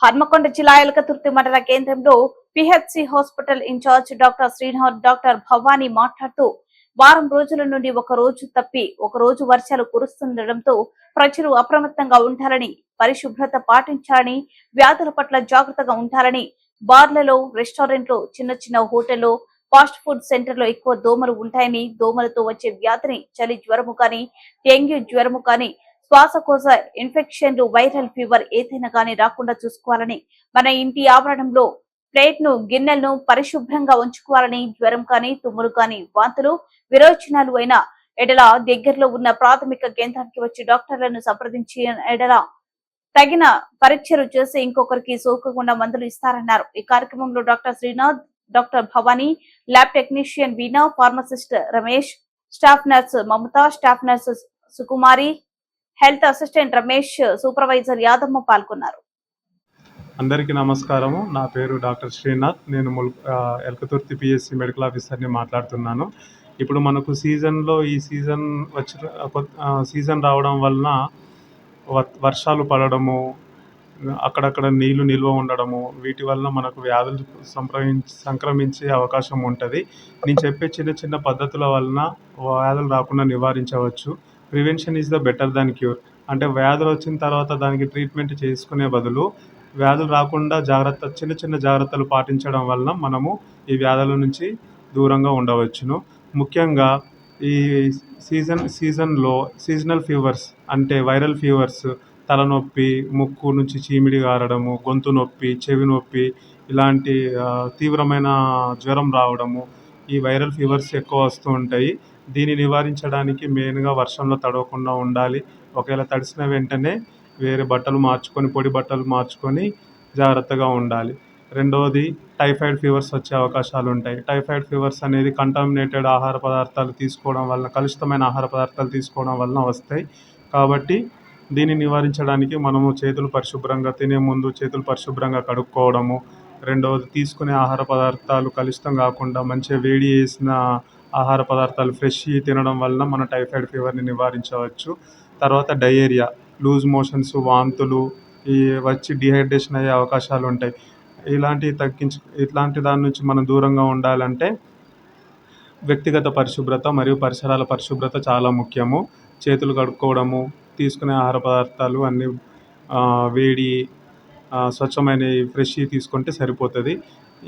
హన్మకొండ జిల్లా ఎలకతుర్తి మండల కేంద్రంలో PHC hospital incharge doctor Srinath doctor Bhavani మాట్లాడుతూ వారం రోజుల నుండి ఒక రోజు తప్పి ఒక రోజు వర్షాలు కురుస్తుండటంతో ప్రజలు అప్రమత్తంగా ఉండాలని, పరిశుభ్రత పాటించాలని, వ్యాధుల పట్ల జాగ్రత్తగా ఉండాలని, బార్లలో, రెస్టారెంట్లో, చిన్న చిన్న హోటల్లో, ఫాస్ట్ ఫుడ్ సెంటర్లో ఎక్కువ దోమలు ఉంటాయని, దోమలతో వచ్చే వ్యాధిని చలి జ్వరము కానీ, డెంగ్యూ జ్వరము కానీ, శ్వాసకోశ ఇన్ఫెక్షన్లు, వైరల్ ఫీవర్ ఏదైనా కానీ రాకుండా చూసుకోవాలని, మన ఇంటి ఆవరణంలో ప్లేట్ ను, గిన్నెలను పరిశుభ్రంగా ఉంచుకోవాలని, జ్వరం కానీ, తుమ్ములు కానీ, వాంతులు, విరోచనాలు అయిన ఎడల దగ్గరలో ఉన్న ప్రాథమిక కేంద్రానికి వచ్చి డాక్టర్లను సంప్రదించి ఎడల తగిన పరీక్షలు చేసి ఇంకొకరికి సోకకుండా మందులు ఇస్తారన్నారు. ఈ కార్యక్రమంలో doctor Srinath, doctor Bhavani, lab technician Veena, pharmacist Ramesh, staff nurse Mamata, staff nurse Sukumari, health assistant Ramesh, supervisor Yadamma పాల్గొన్నారు. అందరికీ నమస్కారము. నా పేరు డాక్టర్ శ్రీనాథ్. నేను ఎలకతుర్తి పిఎస్సి మెడికల్ ఆఫీసర్ని మాట్లాడుతున్నాను. ఇప్పుడు మనకు ఈ సీజన్ రావడం వలన వర్షాలు పడడము, అక్కడక్కడ నీళ్లు నిల్వ ఉండడము, వీటి వలన మనకు వ్యాధులు సంక్రమించే అవకాశం ఉంటుంది. నేను చెప్పే చిన్న చిన్న పద్ధతుల వలన వ్యాధులు రాకుండా నివారించవచ్చు. Prevention is the better than cure. అంటే వ్యాధులు వచ్చిన తర్వాత దానికి ట్రీట్మెంట్ చేసుకునే బదులు వ్యాధులు రాకుండా చిన్న చిన్న జాగ్రత్తలు పాటించడం వలన మనము ఈ వ్యాధుల నుంచి దూరంగా ఉండవచ్చును. ముఖ్యంగా ఈ సీజన్లో సీజనల్ ఫీవర్స్ అంటే వైరల్ ఫీవర్స్, తలనొప్పి, ముక్కు నుంచి చీమిడి గారడము, గొంతు నొప్పి, చెవి నొప్పి, ఇలాంటి తీవ్రమైన జ్వరం రావడము, ఈ వైరల్ ఫీవర్స్ ఎక్కువ వస్తూ ఉంటాయి. దీన్ని నివారించడానికి మెయిన్గా వర్షంలో తడవకుండా ఉండాలి. ఒకవేళ తడిసిన వెంటనే వేరే బట్టలు మార్చుకొని, పొడి బట్టలు మార్చుకొని జాగ్రత్తగా ఉండాలి. రెండవది, టైఫాయిడ్ ఫీవర్స్ వచ్చే అవకాశాలు ఉంటాయి. టైఫాయిడ్ ఫీవర్స్ అనేది కంటామినేటెడ్ ఆహార పదార్థాలు తీసుకోవడం వలన, కలుషితమైన ఆహార పదార్థాలు తీసుకోవడం వలన వస్తాయి. కాబట్టి దీన్ని నివారించడానికి మనము తినే ముందు చేతులు పరిశుభ్రంగా కడుక్కోవడము. రెండవది, తీసుకునే ఆహార పదార్థాలు కలుషితం కాకుండా మంచిగా వేడి చేసిన ఆహార పదార్థాలు ఫ్రెష్ తినడం వలన మన టైఫాయిడ్ ఫీవర్ని నివారించవచ్చు. తర్వాత డయేరియా, లూజ్ మోషన్స్, వాంతులు వచ్చి డిహైడ్రేషన్ అయ్యే అవకాశాలు ఉంటాయి. ఇట్లాంటి దాని నుంచి మనం దూరంగా ఉండాలంటే వ్యక్తిగత పరిశుభ్రత మరియు పరిసరాల పరిశుభ్రత చాలా ముఖ్యము. చేతులు కడుక్కోవడము, తీసుకునే ఆహార పదార్థాలు అన్నీ వేడి, స్వచ్ఛమైనవి, ఫ్రెష్వి తీసుకుంటే సరిపోతుంది.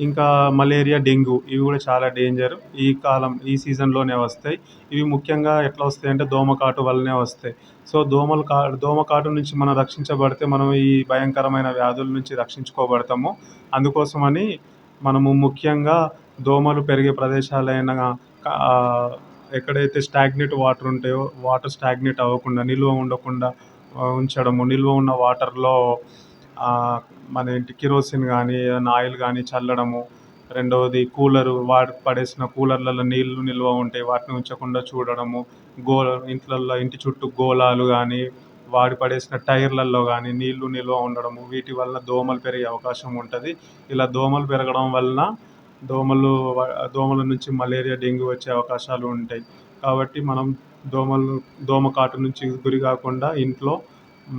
ఇంకా మలేరియా, డెంగ్యూ ఇవి కూడా చాలా డేంజర్. ఈ సీజన్లోనే వస్తాయి. ఇవి ముఖ్యంగా ఎట్లా వస్తాయంటే దోమకాటు వల్లనే వస్తాయి. సో దోమకాటు నుంచి మనం రక్షించబడితే మనం ఈ భయంకరమైన వ్యాధుల నుంచి రక్షించుకోబడతాము. అందుకోసమని మనము ముఖ్యంగా దోమలు పెరిగే ప్రదేశాలైన ఎక్కడైతే స్టాగ్నేట్ వాటర్ ఉంటాయో వాటర్ స్టాగ్నేట్ అవ్వకుండా, నిల్వ ఉండకుండా ఉంచడము. నిల్వ ఉన్న వాటర్లో మన ఇంటి కిరోసిన్ కానీ, ఏదైనా ఆయిల్ కానీ చల్లడము. రెండవది, పడేసిన కూలర్లలో నీళ్లు నిల్వ ఉంటాయి, వాటిని ఉంచకుండా చూడడము. ఇంటి చుట్టూ గోళాలు కానీ, పడేసిన టైర్లలో కానీ నీళ్లు నిల్వ ఉండడము. వీటి వల్ల దోమలు పెరిగే అవకాశం ఉంటుంది. ఇలా దోమలు పెరగడం వలన దోమల నుంచి మలేరియా, డెంగ్యూ వచ్చే అవకాశాలు ఉంటాయి. కాబట్టి మనం దోమకాటు నుంచి గురి కాకుండా ఇంట్లో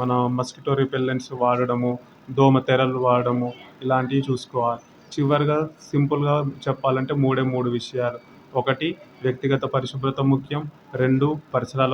మన మస్కిటో రిపెల్లెంట్స్ వాడడము, దోమ తెరలు వాడడము, ఇలాంటివి చూసుకోవాలి. చివరిగా సింపుల్గా చెప్పాలంటే 3 విషయాలు. 1, వ్యక్తిగత పరిశుభ్రత ముఖ్యం. 2, పరిసరాల